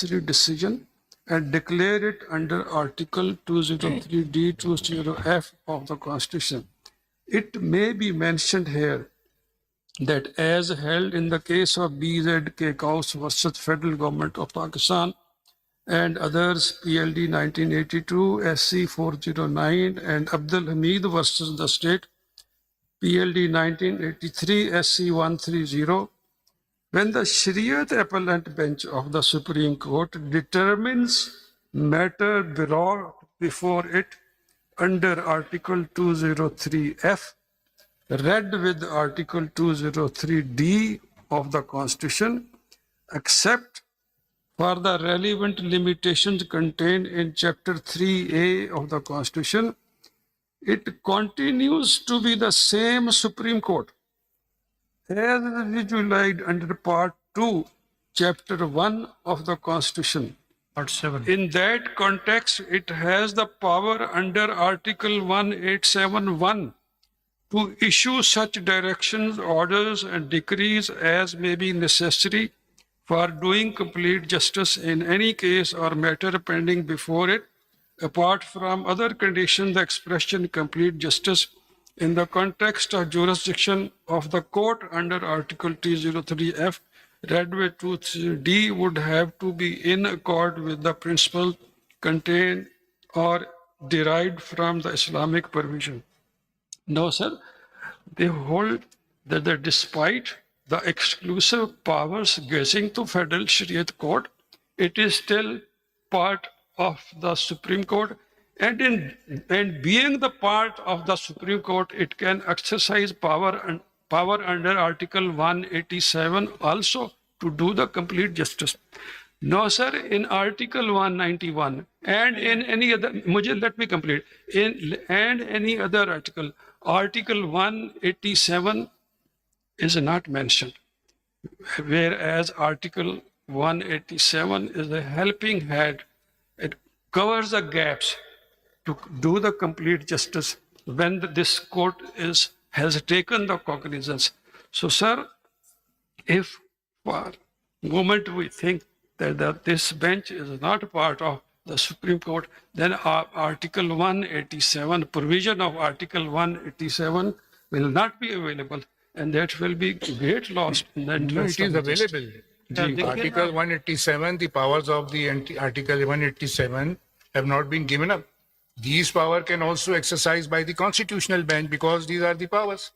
decision and declare it under Article 203D20F of the Constitution. It may be mentioned here that as held in the case of BZK Kaus versus Federal Government of Pakistan and others, PLD 1982, SC 409, and Abdul Hamid versus the state, PLD 1983, SC 130, when the Shariat Appellate Bench of the Supreme Court determines matter brought before it under Article 203F, read with Article 203D of the Constitution, except for the relevant limitations contained in Chapter 3A of the Constitution, it continues to be the same Supreme Court as visualized under Part 2, Chapter 1 of the Constitution. Part 7. In that context, it has the power under Article 1871 to issue such directions, orders, and decrees as may be necessary for doing complete justice in any case or matter pending before it, apart from other conditions, the expression complete justice in the context of jurisdiction of the court under Article 203F, read with 203D, would have to be in accord with the principle contained or derived from the Islamic provision. No, sir, they hold that despite the exclusive powers gazing to Federal Shariat Court, it is still part of the Supreme Court, and being the part of the Supreme Court, it can exercise power under Article 187 also to do the complete justice. No, sir, in Article 191 and in any other, let me complete, and any other article, Article 187 is not mentioned, whereas Article 187 is a helping hand. It covers the gaps to do the complete justice when this court has taken the cognizance. So, sir, if for a moment we think that this bench is not part of the Supreme Court, then Article 187, provision of Article 187 will not be available, and that will be great loss in the interest it is of justice. available. Article 187, the powers of the Article 187 have not been given up. These powers can also exercise by the constitutional bench because these are the powers.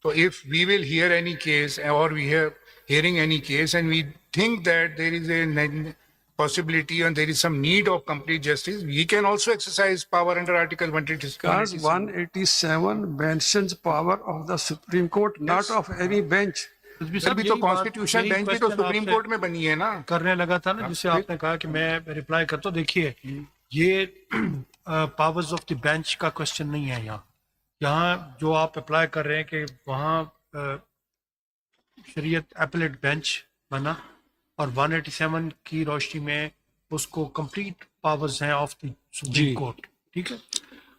So if we will hear any case or we are hearing any case and we think that there is a possibility and there is some need of complete justice, we can also exercise power under Article 187. Because 187 mentions power of the Supreme Court, not of any bench. Sir भी तो constitution bench भी तो supreme court में बनी है ना, करने लगा था ना, जिसे आपने कहा कि मैं रिप्लाई करता हूँ. देखिए, ये पावर्स ऑफ द बेंच का क्वेश्चन नहीं है. यहाँ जो आप अप्लाई कर रहे हैं कि वहाँ शरीयत एपलेट बेंच बना और 187 की रोशनी में उसको कंप्लीट पावर्स हैं ऑफ द सुप्रीम कोर्ट. ठीक है,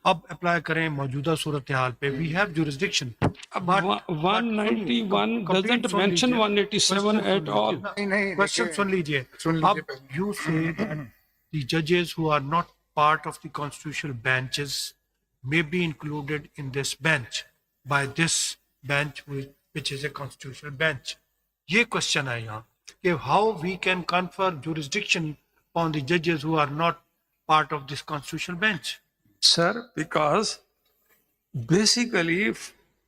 अब अप्लाई करें मौजूदा सूरत हाल पे. We have jurisdiction. 191 doesn't mention 187 at all. Question सुन लीजिए. अब you say that the judges who are not part of the constitutional benches may be included in this bench by this bench which is a constitutional bench. ये question है यहाँ कि how we can confer jurisdiction on the judges who are not part of this constitutional bench. Sir, because basically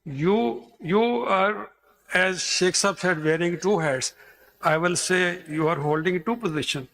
you are, as Sheikh Sahab said, wearing two hats. I will say you are holding two positions.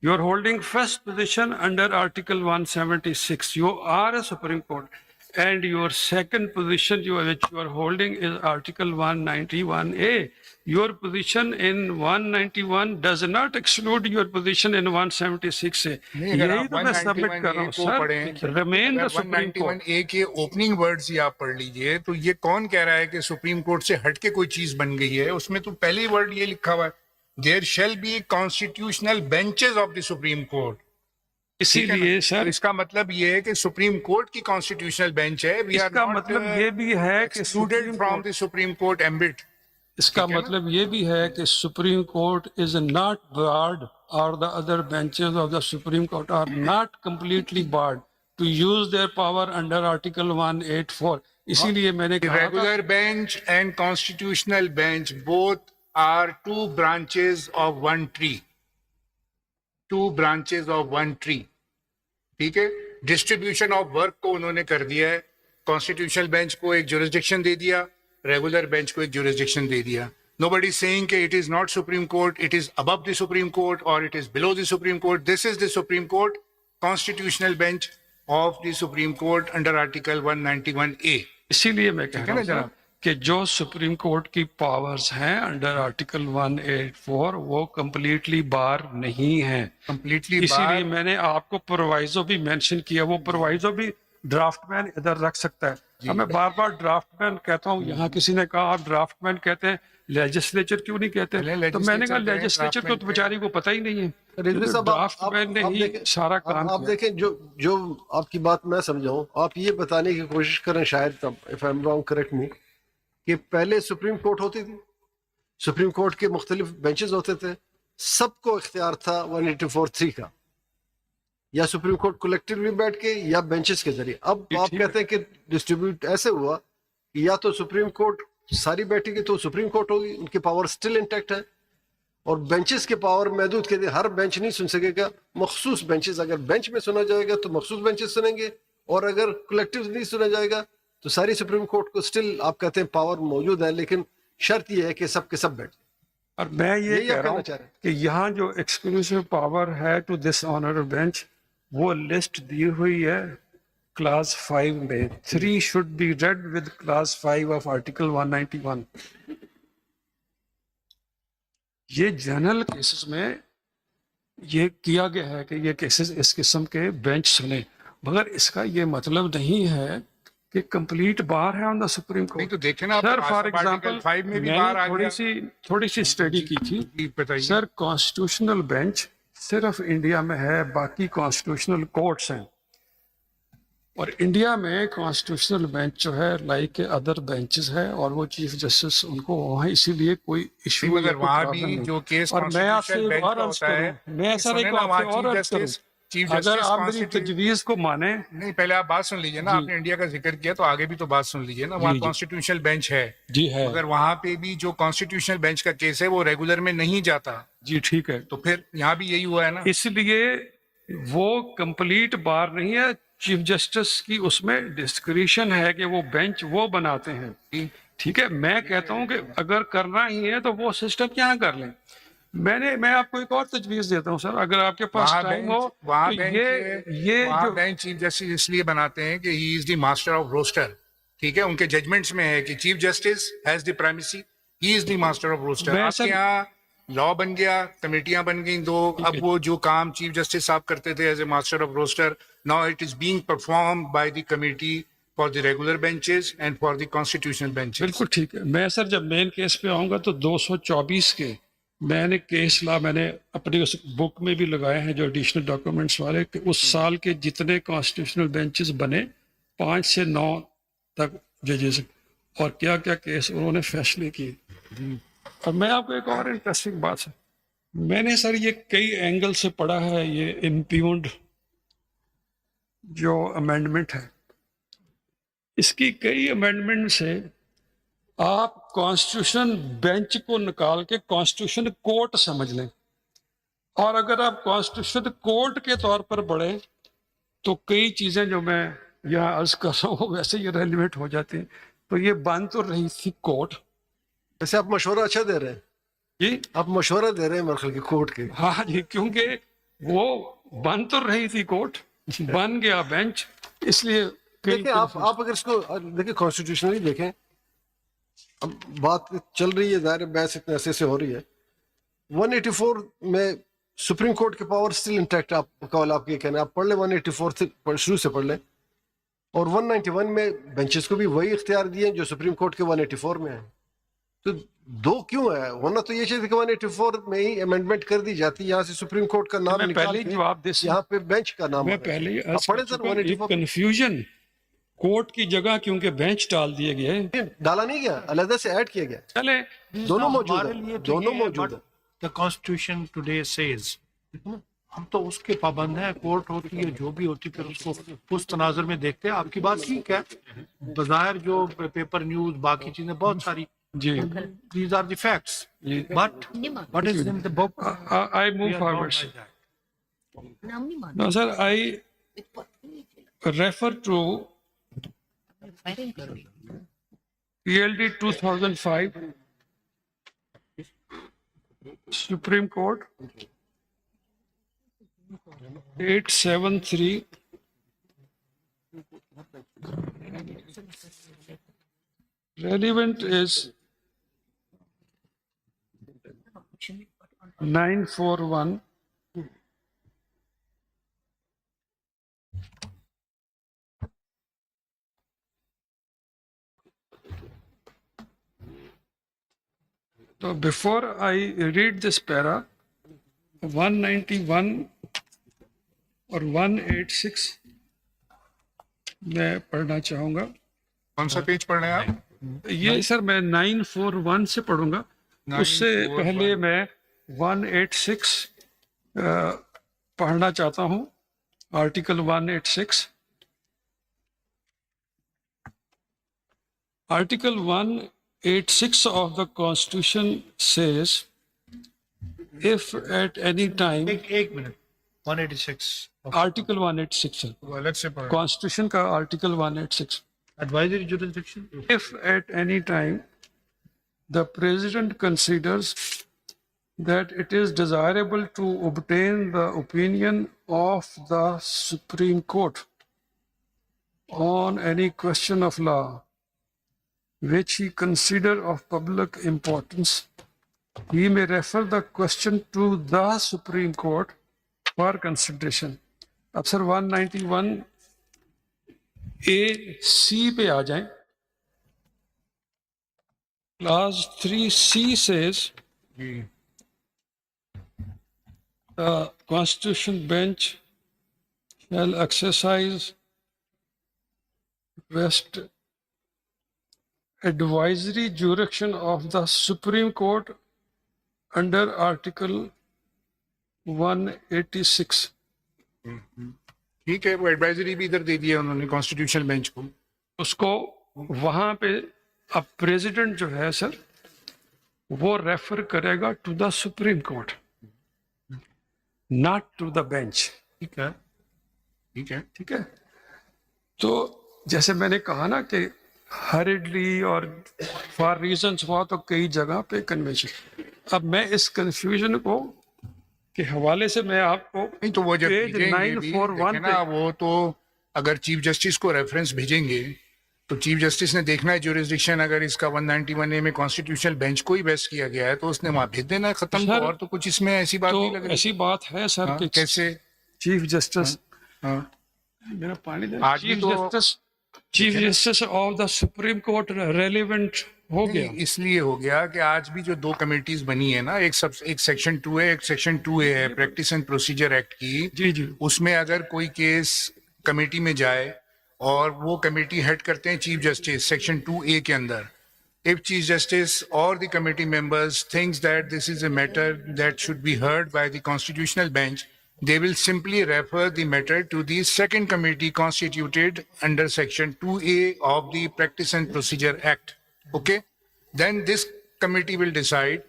You are holding first position under Article 176. You are a Supreme Court. And your second position which you are holding is Article 191A. Your position in 191 does not exclude your position in 176A. यही तो मैं submit कर रहा हूँ sir. Remain the Supreme Court. 191A के opening words ही आप पढ़ लीजिए तो ये कौन कह रहा है कि सुप्रीम कोर्ट से हटके कोई चीज बन गई है. उसमें तो पहले ही वर्ड ये लिखा हुआ है, there shall be constitutional benches of the supreme Court. इसीलिए सर इसका मतलब ये है कि सुप्रीम कोर्ट की कॉन्स्टिट्यूशनल बेंच है. इसका मतलब ये भी है कि excluded from the supreme Court ambit. इसका मतलब ये भी है कि Supreme Court is not barred or the other benches of the Supreme Court are not completely barred to use their power under Article 184. इसीलिए मैंने The कहा था regular bench and constitutional bench both are two branches of one tree. Two branches of one tree. ठीक है, distribution of work को उन्होंने कर दिया है. कॉन्स्टिट्यूशनल बेंच को एक जुरिस्डिक्शन दे दिया, रेगुलर बेंच को एक जुरिस्डिक्शन दे दिया. Nobody is saying that it is not Supreme Court, it is above the Supreme Court or it is below the Supreme Court. This is the Supreme Court, constitutional bench of the Supreme Court under Article 191A. इसीलिए मैं कह रहा हूँ जनाब? कि जो supreme Court की powers हैं अंडर आर्टिकल 184 वो कंप्लीटली बार नहीं है. Completely इसीलिए barred. मैंने आपको प्रोवाइजो भी मेंशन किया. वो प्रोवाइजो भी ड्राफ्टमैन इधर रख सकता है. अब मैं बार बार ड्राफ्टमैन कहता हूँ. यहाँ किसी ने कहा आप ड्राफ्टमैन कहते हैं, लेजिस्लेचर क्यों नहीं कहते? पहले तो मैंने कहा legislature कहें, लेजिस्लेचर को तो draftsman बेचारी को पता ही नहीं है. रिजवी साहब, ड्राफ्टमैन ने ही देखें- सारा काम आप किया. देखें, जो आपकी बात मैं समझाऊं, आप ये बताने की कोशिश करें, शायद if I am wrong correct मी, कि पहले सुप्रीम कोर्ट होती थी, सुप्रीम कोर्ट के मुख्तलिफ बेंचेस होते थे, सबको इख्तियार था 184(3) का, या सुप्रीम कोर्ट कलेक्टिवली बैठ के या बेंचेस के जरिए. अब ये आप ठीक कहते हैं कि डिस्ट्रीब्यूट ऐसे हुआ कि या तो सुप्रीम कोर्ट सारी बैठेगी तो सुप्रीम कोर्ट होगी, उनकी पावर स्टिल इंटैक्ट है, और बेंचेस के पावर महदूद के, हर बेंच नहीं सुन सकेगा. मखसूस बेंचेस, अगर बेंच में सुना जाएगा तो मखसूस बेंचेस सुनेंगे, और अगर कलेक्टिव नहीं सुना जाएगा तो सारी सुप्रीम कोर्ट को स्टिल आप कहते हैं पावर मौजूद है, लेकिन शर्त यह है कि सब के सब बैठ. और मैं ये यही कह आप रहा कहना हूँ चाह रहे हैं. कि यहाँ जो एक्सक्लूसिव पावर है टू दिस ऑनर बेंच, वो लिस्ट दी हुई है क्लास 5 में. 3 should be read with class 5 of article 191. ये जनरल केसेस में ये किया गया है कि ये केसेस इस किस्म के बेंच सुने, मगर इसका ये मतलब नहीं है कि कंप्लीट बार है ऑन द सुप्रीम नहीं कोर्ट. तो देखे ना, सर फॉर Article एग्जांपल 5 में भी बार आ मैंने गया. थोड़ी सी स्टडी की थी. जी, बताइए. सर कॉन्स्टिट्यूशनल बेंच सिर्फ इंडिया में है, बाकी कॉन्स्टिट्यूशनल कोर्ट्स हैं. और इंडिया में कॉन्स्टिट्यूशनल बेंच जो है लाइक अदर बेंचेस है, और वो चीफ जस्टिस उनको वहाँ, इसीलिए कोई इशू मगर वहाँ भी जो केस और मैं आपसे constitutional bench और का अर्ज होता है, करूं, मैं ऐसा नहीं सुने को ना, आपसे वहाँ और Chief अर्ज करूं. Justice- Chief अगर Justice आप मेरी constitute- तजवीज को माने, नहीं, पहले आप बात सुन लीजिए ना. आपने इंडिया का जिक्र किया तो आगे भी तो बात सुन लीजिए ना. वहाँ जी. कॉन्स्टिट्यूशनल बेंच है, जी है, मगर वहाँ पे भी जो कॉन्स्टिट्यूशनल बेंच का केस है वो रेगुलर में नहीं जाता. जी ठीक है. तो फिर यहाँ भी यही हुआ है ना. इसलिए वो कंप्लीट बार नहीं है. चीफ जस्टिस की उसमें डिस्क्रिशन है कि वो बेंच वो बनाते हैं. ठीक है, मैं कहता हूं कि अगर करना ही है तो वो सिस्टम यहाँ कर लें. मैं आपको एक और तजवीज देता हूं सर, अगर आपके पास वहाँ टाइम बेंच हो वहाँ तो बेंच ये वहाँ जो बेंच चीफ जस्टिस इसलिए बनाते हैं कि he is the master of roster. ठीक है, उनके जजमेंट्स में है कि chief justice has the primacy, he is the master of roster. मैं आपके सर- यहाँ लॉ बन गया, कमेटियां बन गई 2. अब वो जो काम चीफ जस्टिस साहब करते थे as a master of roster, now it is being perform by the committee for the regular benches and for the constitutional benches. बिल्कुल ठीक है. मैं सर जब मेन केस पे आऊंगा तो 224 के मैंने केस ला, मैंने अपनी उस बुक में भी लगाए हैं जो एडिशनल डॉक्यूमेंट्स वाले, कि उस साल के जितने कॉन्स्टिट्यूशनल बेंचेस बने 5 से 9 तक जजेस, और क्या क्या केस उन्होंने फैसले किए. और मैं आपको एक और इंटरेस्टिंग बात है, मैंने सर ये कई एंगल से पढ़ा है, ये इम्प्यून्ड जो अमेंडमेंट है, इसकी कई अमेंडमेंट से आप कॉन्स्टिट्यूशन बेंच को निकाल के कॉन्स्टिट्यूशन कोर्ट समझ लें, और अगर आप कॉन्स्टिट्यूशन कोर्ट के तौर पर बढ़े तो कई चीज़ें जो मैं यहाँ अर्ज कर रहा हूँ वैसे ये रेलिवेंट हो जाती हैं. तो ये बन तो रही थी कोर्ट. वैसे आप मशवरा अच्छा दे रहे हैं, जी आप मशवरा दे रहे हैं मेरे ख्याल की कोर्ट के. हाँ जी, क्योंकि वो बन तो रही थी कोर्ट, बन गया बेंच, इसलिए देखिए आप अगर इसको देखिए कॉन्स्टिट्यूशनली देखें, अब बात चल रही है, जाहिर है बहस इतने ऐसे से हो रही है. 184 में सुप्रीम कोर्ट के पावर स्टिल इंटैक्ट, आप कॉल आपके कहना, आप पढ़ लें 184 से शुरू से पढ़ लें, और 191 में बेंचेस को भी वही इख्तियार दिए जो सुप्रीम कोर्ट के 184 में है. तो दो क्यों है? वरना तो ये चाहिए कि 184 में ही अमेंडमेंट कर दी जाती, यहाँ से सुप्रीम कोर्ट का नाम मैं निकाल पहले ही के जवाब दे यहाँ पे बेंच का नाम मैं आ रहा है. पहले ही आप पढ़े सर 184 कंफ्यूजन कोर्ट की जगह क्योंकि बेंच डाल दिए गए, डाला नहीं गया, अलग से ऐड किया गया, चले This is दोनों not मौजूद हमारे है, लिए तो दोनों ये है, मौजूद but है. The Constitution today says हम तो उसके पाबंद हैं, कोर्ट होती है जो भी होती, फिर उसको उस तनाजर में देखते हैं। आपकी बात ठीक है, बाहर जो पेपर न्यूज बाकी चीजें बहुत सारी, जी these are the facts, ji but what is in the book, I we move are not forward. like that. No, sir, I refer to PLD 2005, Supreme Court 873. Relevant is 941. So before I read this para, 191 और 186 मैं पढ़ना चाहूंगा। कौन सा page पढ़ रहे हैं आप? ये सर मैं 941 से पढ़ूंगा, उससे 941 पहले मैं 186 पढ़ना चाहता हूं। Article 186, Article 186 of the Constitution says, if at any time, एक मिनट, 186 Article 186 है, वो अलग से पढ़ रहे हैं। Constitution का Article 186, advisory jurisdiction, if at any time the President considers that it is desirable to obtain the opinion of the Supreme Court on any question of law which he consider of public importance, he may refer the question to the Supreme Court for consideration. अब sir 191 AC पे आ जाएं। Clause 3C says the Constitution bench shall exercise best advisory jurisdiction of the Supreme Court under Article 186. ठीक है, वो advisory भी इधर दे दिया उन्होंने कॉन्स्टिट्यूशनल बेंच को। उसको वहां पे अब प्रेसिडेंट जो है सर वो रेफर करेगा to the supreme Court, not to the bench. ठीक है, ठीक है, ठीक है, तो जैसे मैंने कहा ना कि हरिडली और फॉर रीजंस हुआ तो कई जगह पे कन्वेंशन। अब मैं इस कंफ्यूजन को के हवाले से मैं आपको नहीं तो वो जब पेज भेजेंगे भी, 941 देखें ना, वो तो अगर चीफ जस्टिस को रेफरेंस भेजेंगे तो चीफ जस्टिस ने देखना है ज्यूरिसडिक्शन, अगर इसका 191A में कॉन्स्टिट्यूशनल बेंच को ही बेस्ट किया गया है तो उसने वहां भेज देना है, खत्म। सर, तो और तो कुछ इसमें ऐसी बात नहीं लग तो रही। ऐसी बात है सर हाँ, कि कैसे? चीफ जस्टिस हाँ, मेरा पानी दे, आज भी तो chief justice of the supreme court relevant हो गया। इसलिए हो गया कि आज भी जो दो कमेटीज बनी है ना, एक सेक्शन 2 है, एक सेक्शन 2A है प्रैक्टिस एंड प्रोसीजर एक्ट की। जी जी, उसमें अगर कोई केस कमेटी में जाए और वो कमेटी हेड करते हैं चीफ जस्टिस सेक्शन 2A के अंदर, if chief justice or the committee members thinks that this is a matter that should be heard by the constitutional bench, they will simply refer the matter to the second committee constituted under section 2A of the practice and procedure act. Okay, then this committee will decide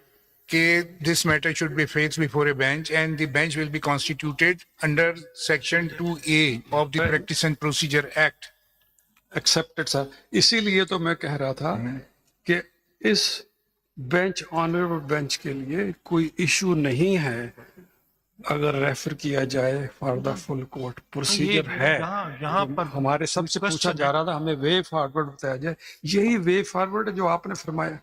that this matter should be faced before a bench, and the bench will be constituted under section 2A of the practice and procedure act. Accepted sir. इसीलिए तो मैं कह रहा था कि इस bench, honourable bench के लिए कोई इशू नहीं है अगर रेफर किया जाए for the full court procedure है। यहाँ पर हमारे सबसे पूछा जा रहा था, हमें वे फॉरवर्ड बताया जाए, यही वे फॉरवर्ड जो आपने फरमाया।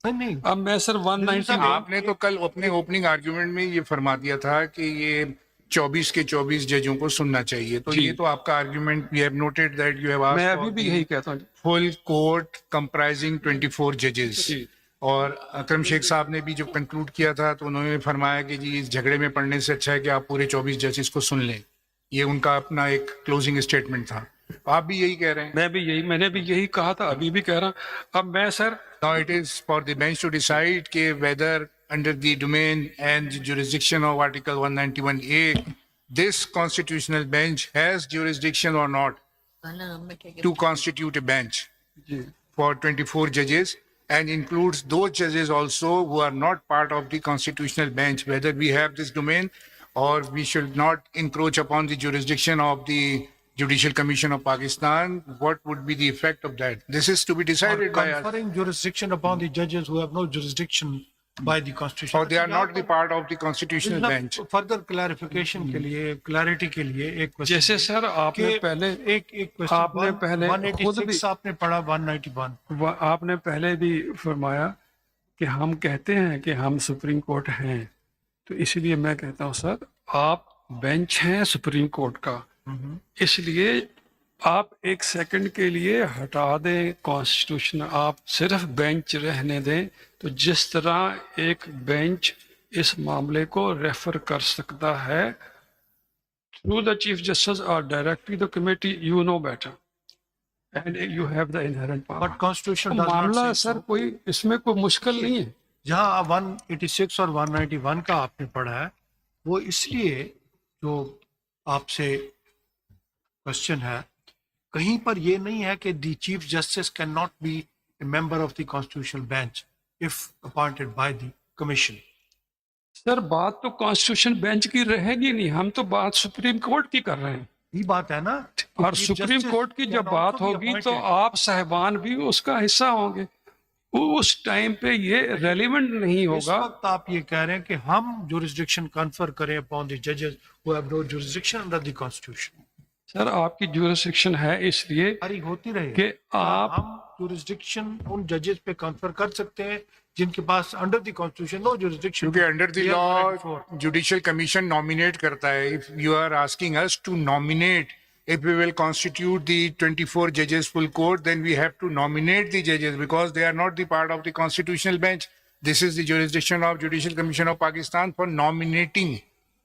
नहीं, अब मैं सर 190 आपने तो कल अपने ओपनिंग आर्गुमेंट में ये फरमा दिया था कि ये 24 के 24 जजों को सुनना चाहिए, तो ये तो आपका argument, we have noted that you have मैं आस्क्ड अभी भी यही कहता हूँ। फुल कोर्ट कंप्राइजिंग 24 जजेस। जी। और अकरम शेख साहब ने भी जो कंक्लूड किया था तो उन्होंने फरमाया कि जी इस झगड़े में पड़ने से अच्छा है कि आप पूरे 24 जजेस को सुन लें। ये उनका अपना एक क्लोजिंग स्टेटमेंट था। आप भी यही कह रहे हैं? मैंने भी यही कहा था, अभी भी कह रहा हूं। अब मैं sir Now it is for the bench to decide कि whether under the domain and the jurisdiction of Article 191A, this constitutional bench has jurisdiction or not to constitute a bench for 24 judges, and includes those judges also who are not part of the constitutional bench, whether we have this domain or we should not encroach upon the jurisdiction of the Judicial Commission of Pakistan. What would be the effect of that? This is to be Or decided by us. conferring jurisdiction upon the judges who have no jurisdiction by the constitution. Or they are not the part of the constitutional bench. Further clarification के लिए, clarity के लिए एक question जैसे sir आपने पहले एक question आपने पहले खुद भी 186 आपने पढ़ा 191 आपने पहले भी फरमाया कि हम कहते हैं कि हम सुप्रीम कोर्ट हैं, तो इसलिए मैं कहता हूं सर आप बेंच हैं सुप्रीम कोर्ट का, इसलिए आप एक सेकंड के लिए हटा दें कॉन्स्टिट्यूशन, आप सिर्फ बेंच रहने दें। तो जिस तरह एक बेंच इस मामले को रेफर कर सकता है थ्रू द चीफ जस्टिस और directly the committee, you know better and you have the inherent power. But constitution मामला सर कोई इसमें कोई मुश्किल नहीं है। जहां 186 और 191 का आपने पढ़ा है वो इसलिए जो आपसे क्वेश्चन है, कहीं पर ये नहीं है कि the chief justice can not be A member of the constitutional bench if appointed by the commission. Sir बात तो कॉन्स्टिट्यूशन बेंच की रहेगी नहीं, हम तो बात सुप्रीम कोर्ट की कर रहे हैं। ये बात है ना, और सुप्रीम कोर्ट की जब बात होगी तो आप साहिबान भी उसका हिस्सा होंगे, उस टाइम पे ये रेलिवेंट नहीं इस होगा। वक्त आप ये कह रहे हैं कि हम जुरिस्डिक्शन कन्फर करें अपॉन द जजेस who have no jurisdiction under the constitution. Sir आपकी जुरिस्डिक्शन है इसलिए जारी होती रहे कि आप हम जुरिस्डिक्शन उन जजेस पे कन्फर कर सकते हैं जिनके पास under the constitution no jurisdiction. क्योंकि under the law judicial commission nominate करता है। If you are asking us to nominate, if we will constitute the 24 judges full court, then we have to nominate the judges because they are not the part of the constitutional bench. This is the jurisdiction of Judicial Commission of Pakistan for nominating.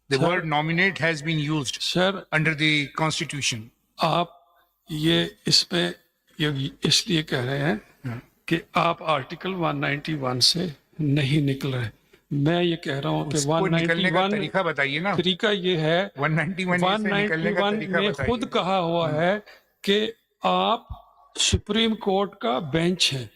The word nominate has been used sir under the constitution. आप ये इसमें ये इसलिए कह रहे हैं कि आप आर्टिकल 191 से नहीं निकल रहे। मैं ये कह रहा हूँ कि उसको निकलने का 191 तरीका बताइए ना। तरीका ये है 191 से निकलने का 191 तरीका में बताइए। खुद कहा हुआ है कि आप सुप्रीम कोर्ट का बेंच हैं,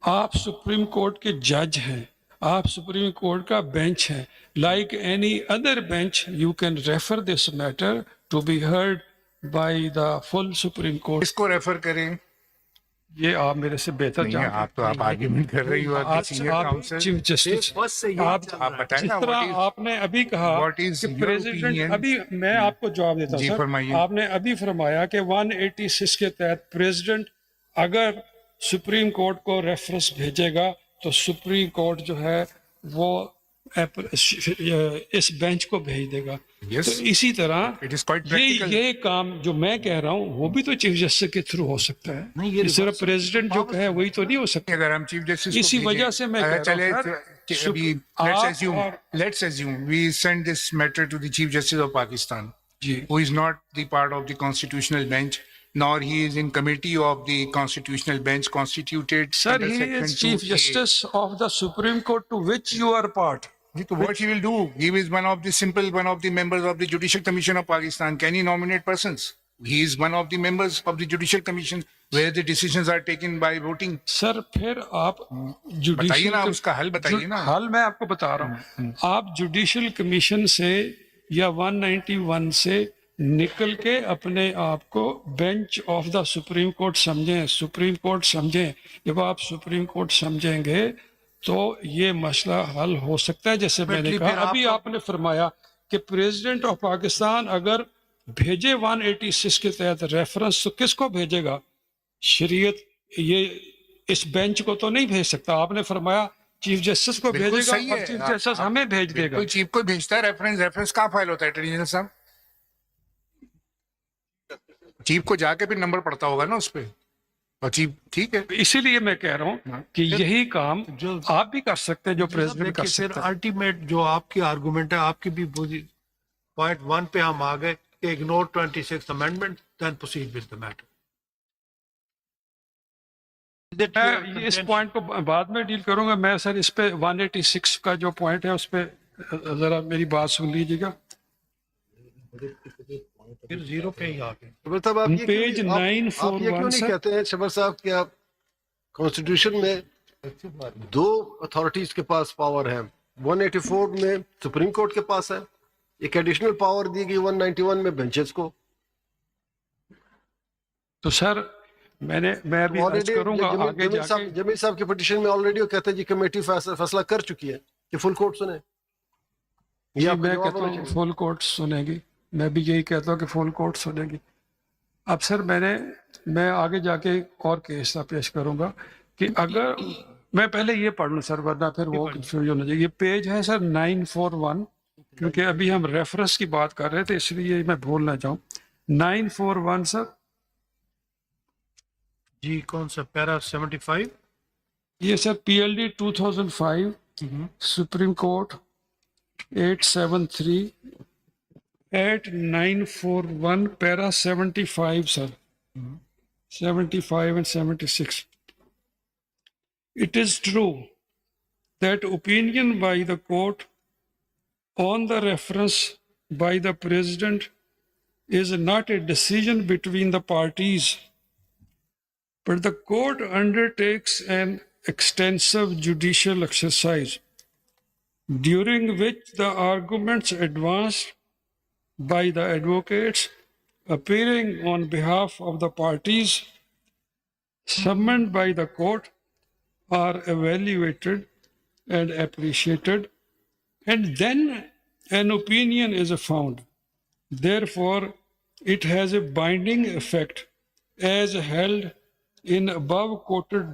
आप सुप्रीम कोर्ट के जज हैं, आप सुप्रीम कोर्ट का बेंच हैं। Like any other bench you can refer this matter to be heard by the full Supreme Court. इसको रेफर करें। ये आप मेरे से बेहतर नहीं, जानते हैं। आप तो आप आर्ग्यूमेंट कर रही हो आज सीनियर आप काउंसिल। चीफ जस्टिस बस से ये आप चल रहा है। बताएं जिस ना तरह what is- आपने अभी कहा what is कि your प्रेसिडेंट, opinion? अभी मैं आपको जवाब देता जी, हूं सर। फरमाइए। आपने अभी फरमाया कि 186 के तहत प्रेसिडेंट अगर सुप्रीम कोर्ट को रेफरेंस भेजेगा तो सुप्रीम कोर्ट जो है वो इस बेंच को भेज देगा। Yes. तो इसी तरह It is quite practical. ये काम जो मैं कह रहा हूँ वो भी तो चीफ जस्टिस के थ्रू हो सकता है। नहीं, ये सिर्फ reverse- प्रेसिडेंट जो कहे वही तो नहीं हो सकता। अगर हम चीफ जस्टिस इसी वजह से मैं कह रहा हूं, चले सर, अभी आप let's assume we send this matter to the chief justice of Pakistan, जी who is not the part of the constitutional bench, nor he is in committee of the constitutional bench constituted Sir, under he section is Chief 2A. Justice of the Supreme Court to which you are part. So what he will do? He is one of the members of the Judicial Commission of Pakistan. Can he nominate persons? He is one of the members of the Judicial Commission where the decisions are taken by voting. Sir फिर आप बताइए ना, उसका हल बताइए ना। हल मैं आपको बता रहा हूँ। आप जुडिशियल कमीशन से या 191 से निकल के अपने आप को bench of the supreme court समझें, सुप्रीम कोर्ट समझें। जब आप सुप्रीम कोर्ट समझेंगे तो ये मसला हल हो सकता है। जैसे मैंने फिर कहा अभी आप- आपने फरमाया कि प्रेसिडेंट ऑफ पाकिस्तान अगर भेजे 186 के तहत रेफरेंस तो किसको भेजेगा? शरीयत ये इस बेंच को तो नहीं भेज सकता। आपने फरमाया चीफ जस्टिस को बिल्कुल भेजेगा सही और है। चीफ जस्टिस हमें भेज देगा। कोई चीफ को भेजता है रेफरेंस कहाँ फाइल होता है ट्रेडिशनल साहब? चीफ को जाके फिर नंबर पड़ता होगा ना उस पे, और चीफ ठीक है। इसीलिए मैं कह रहा हूँ कि यही काम जो आप भी कर सकते हैं जो प्रेसिडेंट कर देखिए, फिर सकते हैं। अल्टीमेट जो आपकी आर्गुमेंट है, आपकी भी पॉइंट 1 पे हम आ गए कि ignore 26th amendment then proceed with the matter. that मैं your इस contention- पॉइंट को बाद में डील करूंगा। मैं सर इस पे 186 का जो पॉइंट है उस पे जरा मेरी बात सुन लीजिएगा। फिर 0 पे ही आ गए। मतलब आप ये पेज क्यों- आप ये 941 क्यों नहीं सर। कहते हैं शबर साहब कि आप कॉन्स्टिट्यूशन में दो अथॉरिटीज के पास पावर है, 184 में सुप्रीम कोर्ट के पास है, एक एडिशनल पावर दी गई 191 में बेंचेस को। तो सर मैं अभी अर्ज ऑलरेडी करूंगा आगे जाके। जमील साहब की पिटीशन में ऑलरेडी वो कहते हैं जी कमेटी फैसला कर चुकी है कि फुल कोर्ट सुने। जी, ये आपका मैं जवाब कहता होना हूँ चाहिए। फुल कोर्ट सुनेगी। मैं भी यही कहता हूँ कि फुल कोर्ट सुनेगी। अब सर मैं आगे जाके एक और केस पेश करूंगा कि अगर मैं पहले ये पढ़ लूँ सर, वरना फिर वो कंफ्यूजन हो जाएगी। ये पेज है सर 941, क्योंकि अभी हम रेफरेंस की बात कर रहे थे इसलिए मैं भूलना चाहूँ। 941 सर, जी कौन सा पैरा 75? ये sir PLD 2005 supreme court 873 at 941 para 75 sir, 75 and 76. It is true that opinion by the court on the reference by the president is not a decision between the parties, but the court undertakes an extensive judicial exercise during which the arguments advanced by the advocates appearing on behalf of the parties summoned by the court are evaluated and appreciated, and then an opinion is found. Therefore, it has a binding effect as held in above quoted